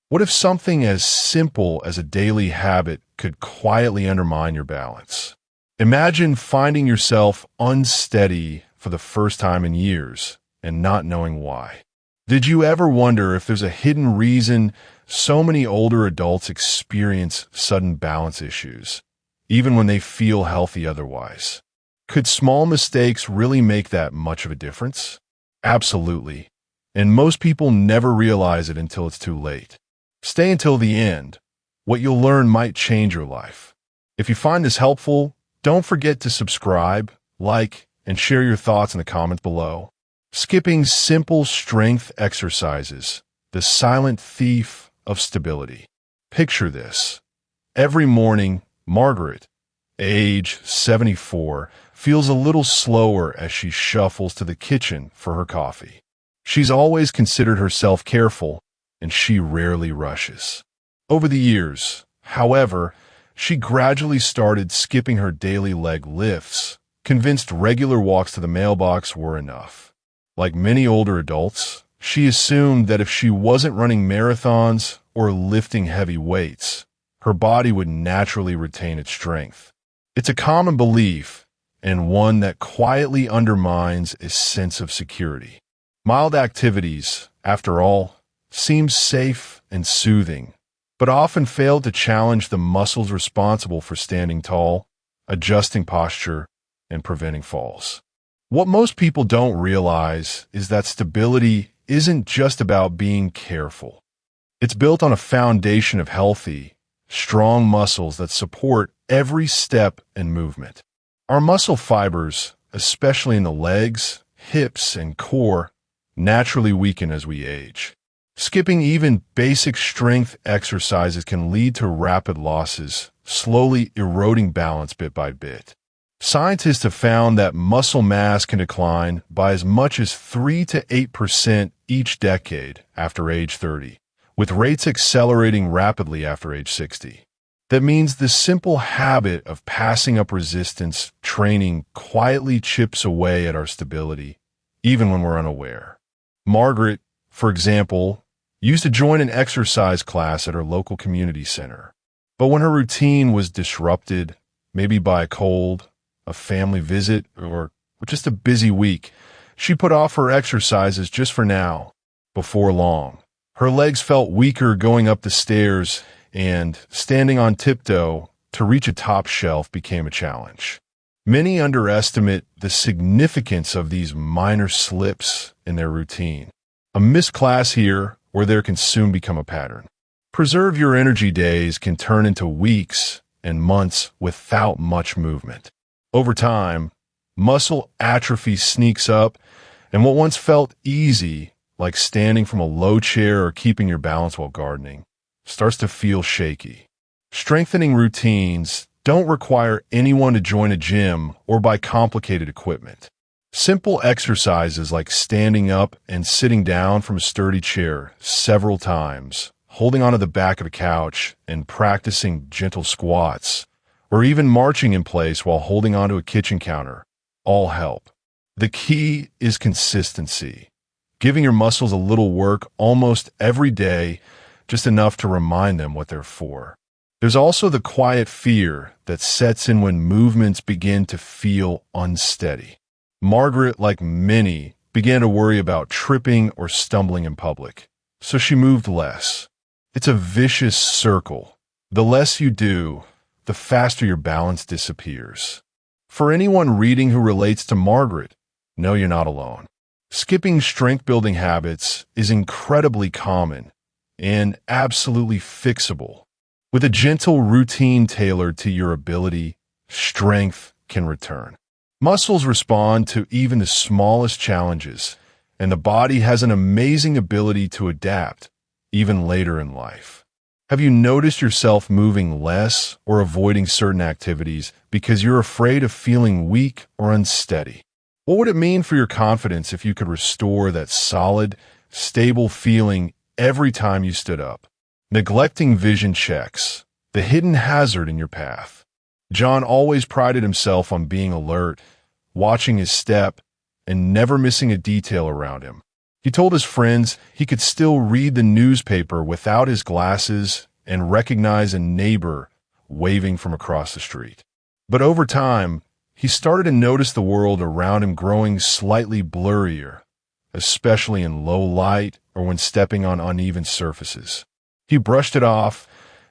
What if something as simple as a daily habit could quietly undermine your balance? Imagine finding yourself unsteady for the first time in years and not knowing why. Did you ever wonder if there's a hidden reason so many older adults experience sudden balance issues, even when they feel healthy otherwise? Could small mistakes really make that much of a difference? Absolutely. And most people never realize it until it's too late. Stay until the end. What you'll learn might change your life. If you find this helpful, don't forget to subscribe, like, and share your thoughts in the comments below. Skipping simple strength exercises, the silent thief of stability. Picture this. Every morning, Margaret, age 74, feels a little slower as she shuffles to the kitchen for her coffee. She's always considered herself careful, and she rarely rushes. Over the years, however, she gradually started skipping her daily leg lifts, convinced regular walks to the mailbox were enough. Like many older adults, she assumed that if she wasn't running marathons or lifting heavy weights, her body would naturally retain its strength. It's a common belief, and one that quietly undermines a sense of security. Mild activities, after all, seem safe and soothing, but often fail to challenge the muscles responsible for standing tall, adjusting posture, and preventing falls. What most people don't realize is that stability isn't just about being careful. It's built on a foundation of healthy, strong muscles that support every step and movement. Our muscle fibers, especially in the legs, hips, and core, naturally weaken as we age. Skipping even basic strength exercises can lead to rapid losses, slowly eroding balance bit by bit. Scientists have found that muscle mass can decline by as much as 3 to 8% each decade after age 30, with rates accelerating rapidly after age 60. That means the simple habit of passing up resistance training quietly chips away at our stability, even when we're unaware. Margaret, for example, used to join an exercise class at her local community center. But when her routine was disrupted, maybe by a cold, a family visit, or just a busy week, she put off her exercises just for now. Before long, her legs felt weaker going up the stairs, and standing on tiptoe to reach a top shelf became a challenge. Many underestimate the significance of these minor slips in their routine. A missed class here or there can soon become a pattern. Preserve your energy days can turn into weeks and months without much movement. Over time, muscle atrophy sneaks up, and what once felt easy, like standing from a low chair or keeping your balance while gardening, starts to feel shaky. Strengthening routines don't require anyone to join a gym or buy complicated equipment. Simple exercises like standing up and sitting down from a sturdy chair several times, holding onto the back of a couch and practicing gentle squats, or even marching in place while holding onto a kitchen counter, all help. The key is consistency, giving your muscles a little work almost every day, just enough to remind them what they're for. There's also the quiet fear that sets in when movements begin to feel unsteady. Margaret, like many, began to worry about tripping or stumbling in public, so she moved less. It's a vicious circle. The less you do, the faster your balance disappears. For anyone reading who relates to Margaret, know you're not alone. Skipping strength-building habits is incredibly common and absolutely fixable. With a gentle routine tailored to your ability, strength can return. Muscles respond to even the smallest challenges, and the body has an amazing ability to adapt, even later in life. Have you noticed yourself moving less or avoiding certain activities because you're afraid of feeling weak or unsteady? What would it mean for your confidence if you could restore that solid, stable feeling every time you stood up? Neglecting vision checks, the hidden hazard in your path. John always prided himself on being alert, watching his step, and never missing a detail around him. He told his friends he could still read the newspaper without his glasses and recognize a neighbor waving from across the street. But over time, he started to notice the world around him growing slightly blurrier, especially in low light or when stepping on uneven surfaces. He brushed it off,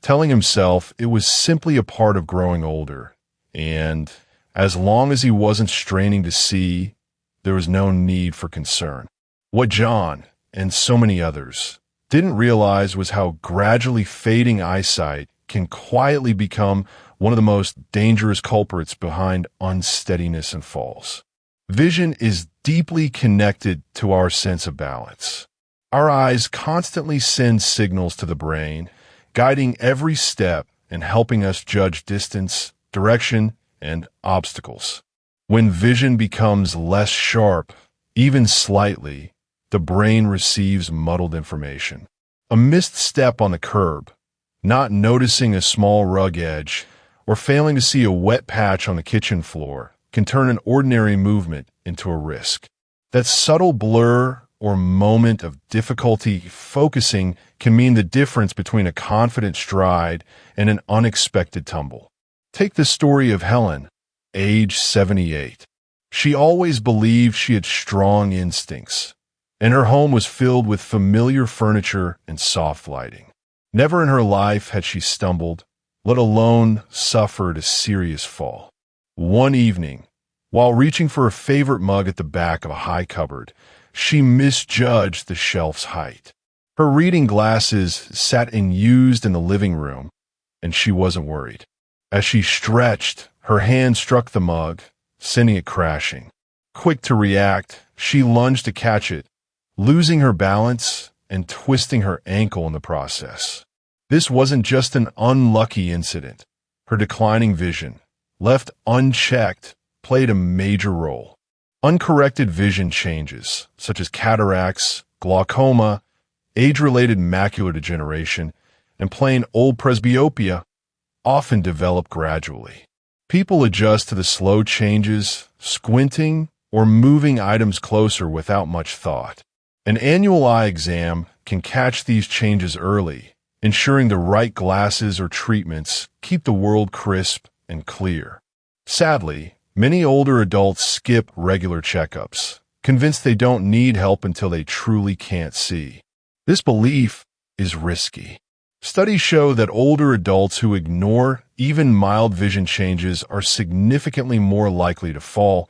telling himself it was simply a part of growing older, and as long as he wasn't straining to see, there was no need for concern. What John, and so many others, didn't realize was how gradually fading eyesight can quietly become one of the most dangerous culprits behind unsteadiness and falls. Vision is deeply connected to our sense of balance. Our eyes constantly send signals to the brain, guiding every step and helping us judge distance, direction, and obstacles. When vision becomes less sharp, even slightly, the brain receives muddled information. A missed step on the curb, not noticing a small rug edge, or failing to see a wet patch on the kitchen floor can turn an ordinary movement into a risk. That subtle blur or moment of difficulty focusing can mean the difference between a confident stride and an unexpected tumble. Take the story of Helen, age 78. She always believed she had strong instincts, and her home was filled with familiar furniture and soft lighting. Never in her life had she stumbled, let alone suffered a serious fall. One evening, while reaching for a favorite mug at the back of a high cupboard, she misjudged the shelf's height. Her reading glasses sat unused in the living room, and she wasn't worried. As she stretched, her hand struck the mug, sending it crashing. Quick to react, she lunged to catch it, losing her balance and twisting her ankle in the process. This wasn't just an unlucky incident. Her declining vision, left unchecked, played a major role. Uncorrected vision changes, such as cataracts, glaucoma, age-related macular degeneration, and plain old presbyopia, often develop gradually. People adjust to the slow changes, squinting, or moving items closer without much thought. An annual eye exam can catch these changes early, ensuring the right glasses or treatments keep the world crisp and clear. Sadly, many older adults skip regular checkups, convinced they don't need help until they truly can't see. This belief is risky. Studies show that older adults who ignore even mild vision changes are significantly more likely to fall,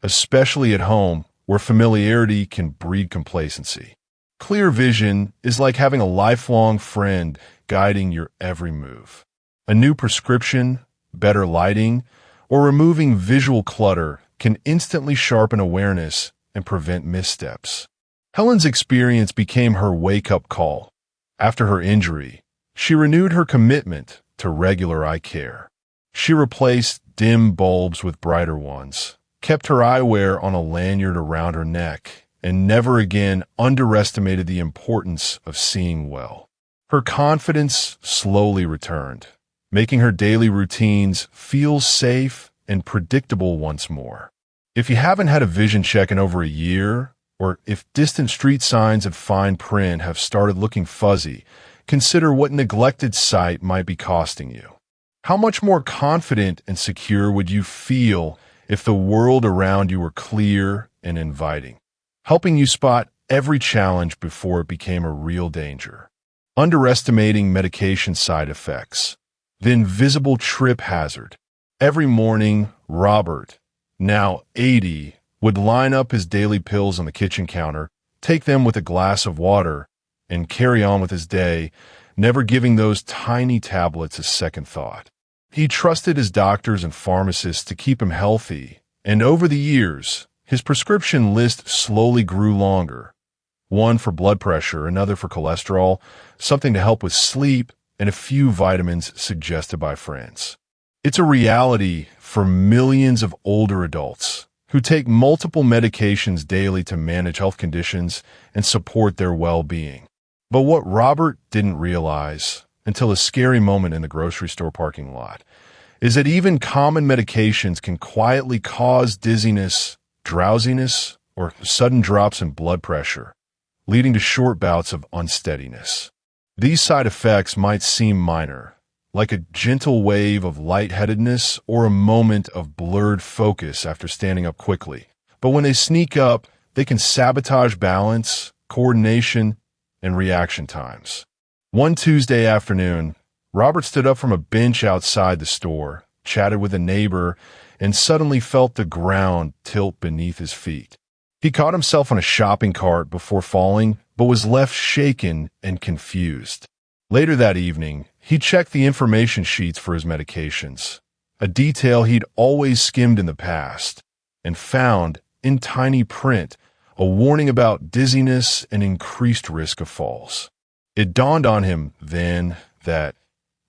especially at home where familiarity can breed complacency. Clear vision is like having a lifelong friend guiding your every move. A new prescription, better lighting, or removing visual clutter can instantly sharpen awareness and prevent missteps. Helen's experience became her wake-up call. After her injury, she renewed her commitment to regular eye care. She replaced dim bulbs with brighter ones, kept her eyewear on a lanyard around her neck, and never again underestimated the importance of seeing well. Her confidence slowly returned, making her daily routines feel safe and predictable once more. If you haven't had a vision check in over a year, or if distant street signs and fine print have started looking fuzzy, consider what neglected sight might be costing you. How much more confident and secure would you feel if the world around you were clear and inviting, helping you spot every challenge before it became a real danger? Underestimating medication side effects. The invisible trip hazard. Every morning, Robert, now 80, would line up his daily pills on the kitchen counter, take them with a glass of water, and carry on with his day, never giving those tiny tablets a second thought. He trusted his doctors and pharmacists to keep him healthy, and over the years, his prescription list slowly grew longer. One for blood pressure, another for cholesterol, something to help with sleep, and a few vitamins suggested by friends. It's a reality for millions of older adults who take multiple medications daily to manage health conditions and support their well-being. But what Robert didn't realize, until a scary moment in the grocery store parking lot, is that even common medications can quietly cause dizziness, drowsiness, or sudden drops in blood pressure, leading to short bouts of unsteadiness. These side effects might seem minor, like a gentle wave of lightheadedness or a moment of blurred focus after standing up quickly. But when they sneak up, they can sabotage balance, coordination, and reaction times. One Tuesday afternoon, Robert stood up from a bench outside the store, chatted with a neighbor, and suddenly felt the ground tilt beneath his feet. He caught himself on a shopping cart before falling, but was left shaken and confused. Later that evening, he checked the information sheets for his medications, a detail he'd always skimmed in the past, and found, in tiny print, a warning about dizziness and increased risk of falls. It dawned on him then that,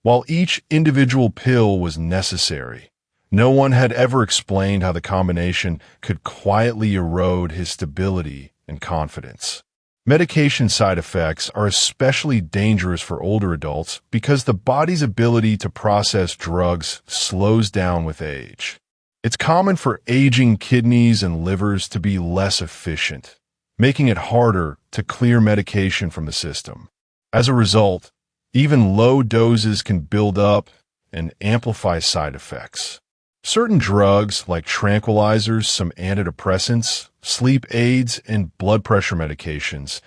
while each individual pill was necessary, no one had ever explained how the combination could quietly erode his stability and confidence. Medication side effects are especially dangerous for older adults because the body's ability to process drugs slows down with age. It's common for aging kidneys and livers to be less efficient, making it harder to clear medication from the system. As a result, even low doses can build up and amplify side effects. Certain drugs, like tranquilizers, some antidepressants, sleep aids, and blood pressure medications,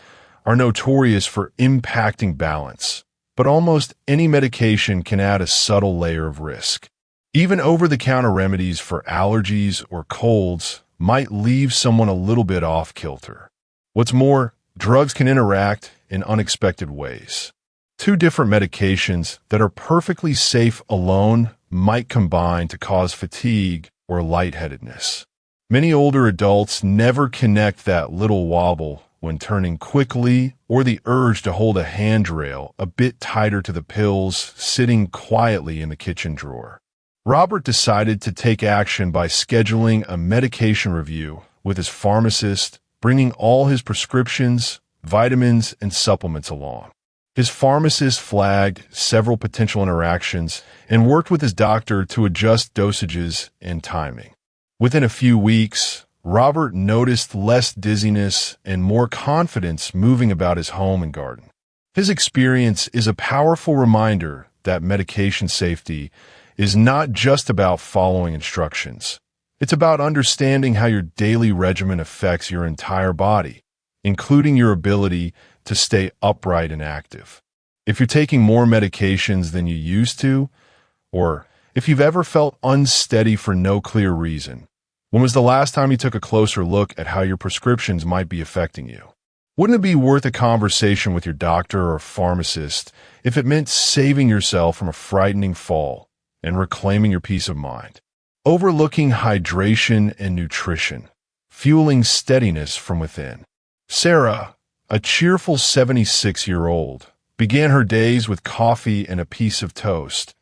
are notorious for impacting balance, but almost any medication can add a subtle layer of risk. Even over-the-counter remedies for allergies or colds might leave someone a little bit off-kilter. What's more, drugs can interact in unexpected ways. Two different medications that are perfectly safe alone might combine to cause fatigue or lightheadedness. Many older adults never connect that little wobble when turning quickly or the urge to hold a handrail a bit tighter to the pills sitting quietly in the kitchen drawer. Robert decided to take action by scheduling a medication review with his pharmacist, bringing all his prescriptions, vitamins, and supplements along. His pharmacist flagged several potential interactions and worked with his doctor to adjust dosages and timing. Within a few weeks, Robert noticed less dizziness and more confidence moving about his home and garden. His experience is a powerful reminder that medication safety is not just about following instructions. It's about understanding how your daily regimen affects your entire body, including your ability to stay upright and active. If you're taking more medications than you used to, or if you've ever felt unsteady for no clear reason, when was the last time you took a closer look at how your prescriptions might be affecting you? Wouldn't it be worth a conversation with your doctor or pharmacist if it meant saving yourself from a frightening fall and reclaiming your peace of mind? Overlooking hydration and nutrition, fueling steadiness from within. Sarah, a cheerful 76-year-old, began her days with coffee and a piece of toast,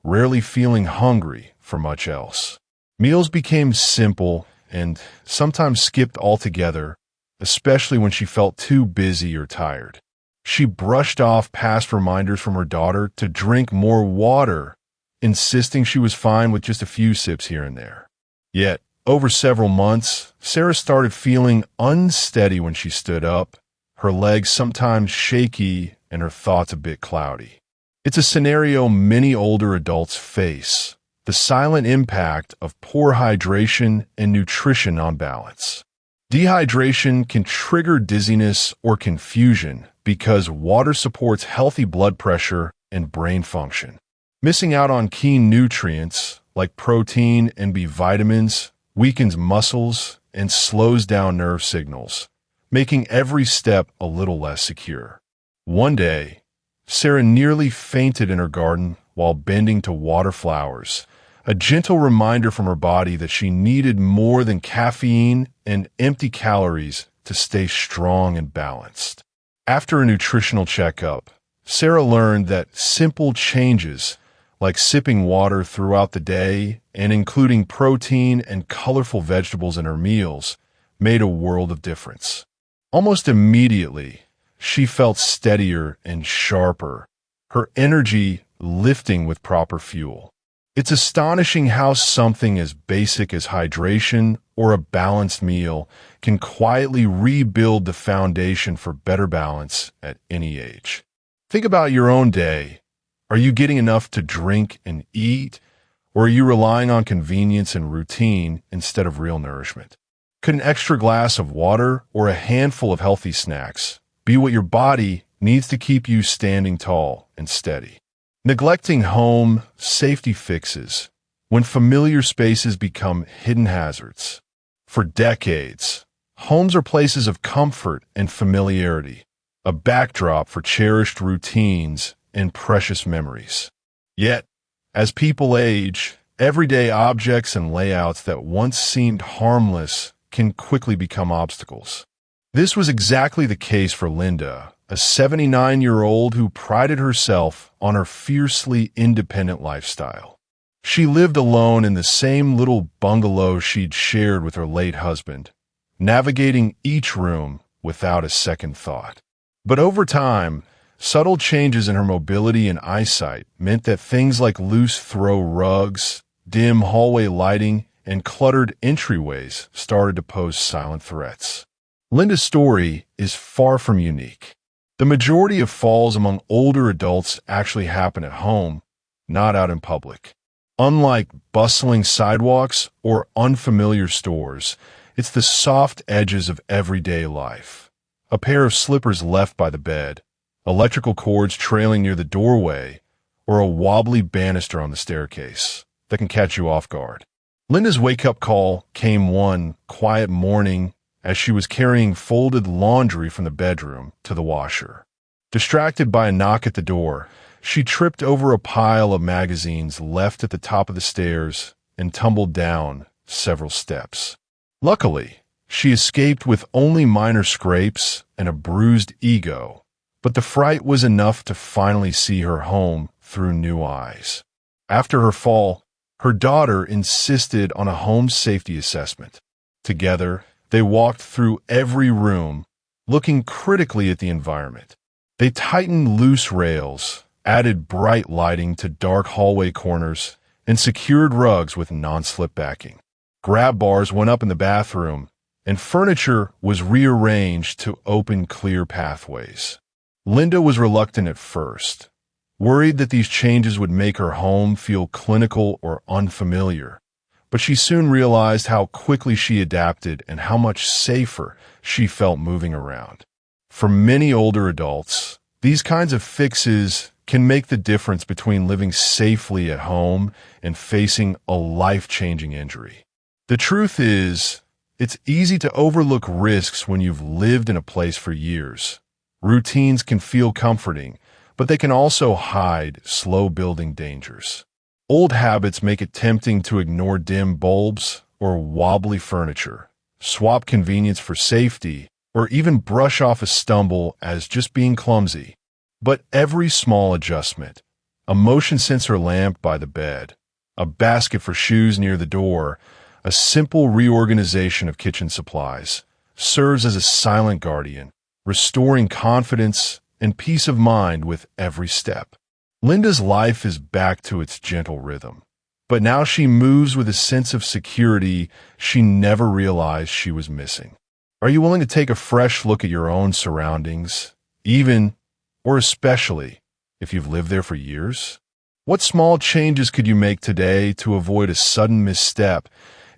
rarely feeling hungry for much else. Meals became simple and sometimes skipped altogether, especially when she felt too busy or tired. She brushed off past reminders from her daughter to drink more water, insisting she was fine with just a few sips here and there. Yet, over several months, Sarah started feeling unsteady when she stood up, her legs sometimes shaky and her thoughts a bit cloudy. It's a scenario many older adults face, the silent impact of poor hydration and nutrition on balance. Dehydration can trigger dizziness or confusion because water supports healthy blood pressure and brain function. Missing out on key nutrients like protein and B vitamins weakens muscles and slows down nerve signals, making every step a little less secure. One day, Sarah nearly fainted in her garden while bending to water flowers, a gentle reminder from her body that she needed more than caffeine and empty calories to stay strong and balanced. After a nutritional checkup, Sarah learned that simple changes like sipping water throughout the day and including protein and colorful vegetables in her meals made a world of difference. Almost immediately, she felt steadier and sharper, her energy lifting with proper fuel. It's astonishing how something as basic as hydration or a balanced meal can quietly rebuild the foundation for better balance at any age. Think about your own day. Are you getting enough to drink and eat, or are you relying on convenience and routine instead of real nourishment? Could an extra glass of water or a handful of healthy snacks be what your body needs to keep you standing tall and steady? Neglecting home safety fixes when familiar spaces become hidden hazards. For decades, homes are places of comfort and familiarity, a backdrop for cherished routines and precious memories. Yet, as people age, everyday objects and layouts that once seemed harmless can quickly become obstacles. This was exactly the case for Linda, a 79-year-old who prided herself on her fiercely independent lifestyle. She lived alone in the same little bungalow she'd shared with her late husband, navigating each room without a second thought. But over time, subtle changes in her mobility and eyesight meant that things like loose throw rugs, dim hallway lighting, and cluttered entryways started to pose silent threats. Linda's story is far from unique. The majority of falls among older adults actually happen at home, not out in public. Unlike bustling sidewalks or unfamiliar stores, it's the soft edges of everyday life. A pair of slippers left by the bed, electrical cords trailing near the doorway, or a wobbly banister on the staircase that can catch you off guard. Linda's wake-up call came one quiet morning as she was carrying folded laundry from the bedroom to the washer. Distracted by a knock at the door, she tripped over a pile of magazines left at the top of the stairs and tumbled down several steps. Luckily, she escaped with only minor scrapes and a bruised ego, but the fright was enough to finally see her home through new eyes. After her fall, her daughter insisted on a home safety assessment. Together, they walked through every room, looking critically at the environment. They tightened loose rails, added bright lighting to dark hallway corners, and secured rugs with non-slip backing. Grab bars went up in the bathroom, and furniture was rearranged to open clear pathways. Linda was reluctant at first, worried that these changes would make her home feel clinical or unfamiliar. But she soon realized how quickly she adapted and how much safer she felt moving around. For many older adults, these kinds of fixes can make the difference between living safely at home and facing a life-changing injury. The truth is, it's easy to overlook risks when you've lived in a place for years. Routines can feel comforting, but they can also hide slow-building dangers. Old habits make it tempting to ignore dim bulbs or wobbly furniture, swap convenience for safety, or even brush off a stumble as just being clumsy. But every small adjustment, a motion sensor lamp by the bed, a basket for shoes near the door, a simple reorganization of kitchen supplies, serves as a silent guardian, restoring confidence and peace of mind with every step. Linda's life is back to its gentle rhythm, but now she moves with a sense of security she never realized she was missing. Are you willing to take a fresh look at your own surroundings, even or especially if you've lived there for years? What small changes could you make today to avoid a sudden misstep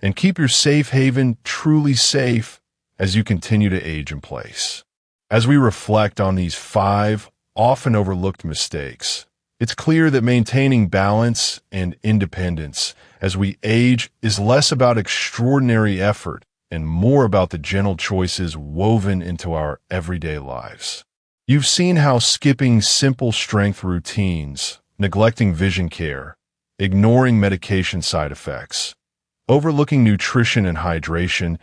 and keep your safe haven truly safe as you continue to age in place? As we reflect on these 5 often overlooked mistakes, it's clear that maintaining balance and independence as we age is less about extraordinary effort and more about the gentle choices woven into our everyday lives. You've seen how skipping simple strength routines, neglecting vision care, ignoring medication side effects, overlooking nutrition and hydration,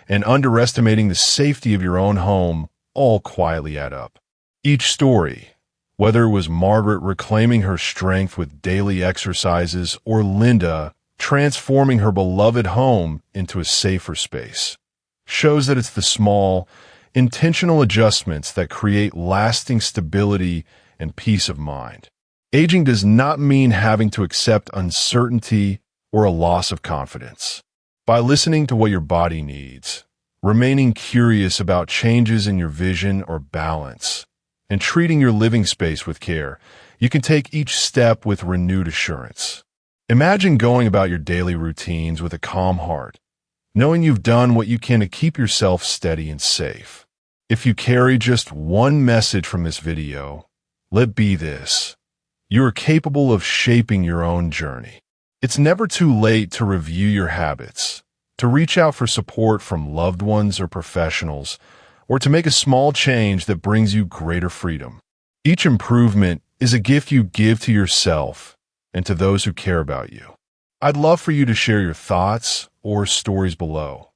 and underestimating the safety of your own home all quietly add up. Each story, whether it was Margaret reclaiming her strength with daily exercises or Linda transforming her beloved home into a safer space, shows that it's the small, intentional adjustments that create lasting stability and peace of mind. Aging does not mean having to accept uncertainty or a loss of confidence. By listening to what your body needs, remaining curious about changes in your vision or balance, and treating your living space with care, you can take each step with renewed assurance. Imagine going about your daily routines with a calm heart, knowing you've done what you can to keep yourself steady and safe. If you carry just one message from this video, let be this: you are capable of shaping your own journey. It's never too late to review your habits, to reach out for support from loved ones or professionals, or to make a small change that brings you greater freedom. Each improvement is a gift you give to yourself and to those who care about you. I'd love for you to share your thoughts or stories below.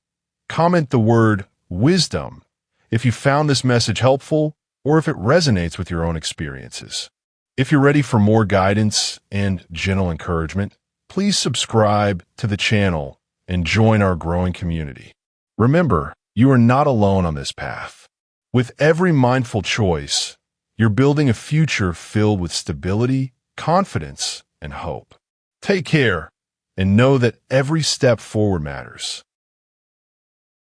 Comment the word wisdom if you found this message helpful or if it resonates with your own experiences. If you're ready for more guidance and gentle encouragement, please subscribe to the channel and join our growing community. Remember, you are not alone on this path. With every mindful choice, you're building a future filled with stability, confidence, and hope. Take care, and know that every step forward matters.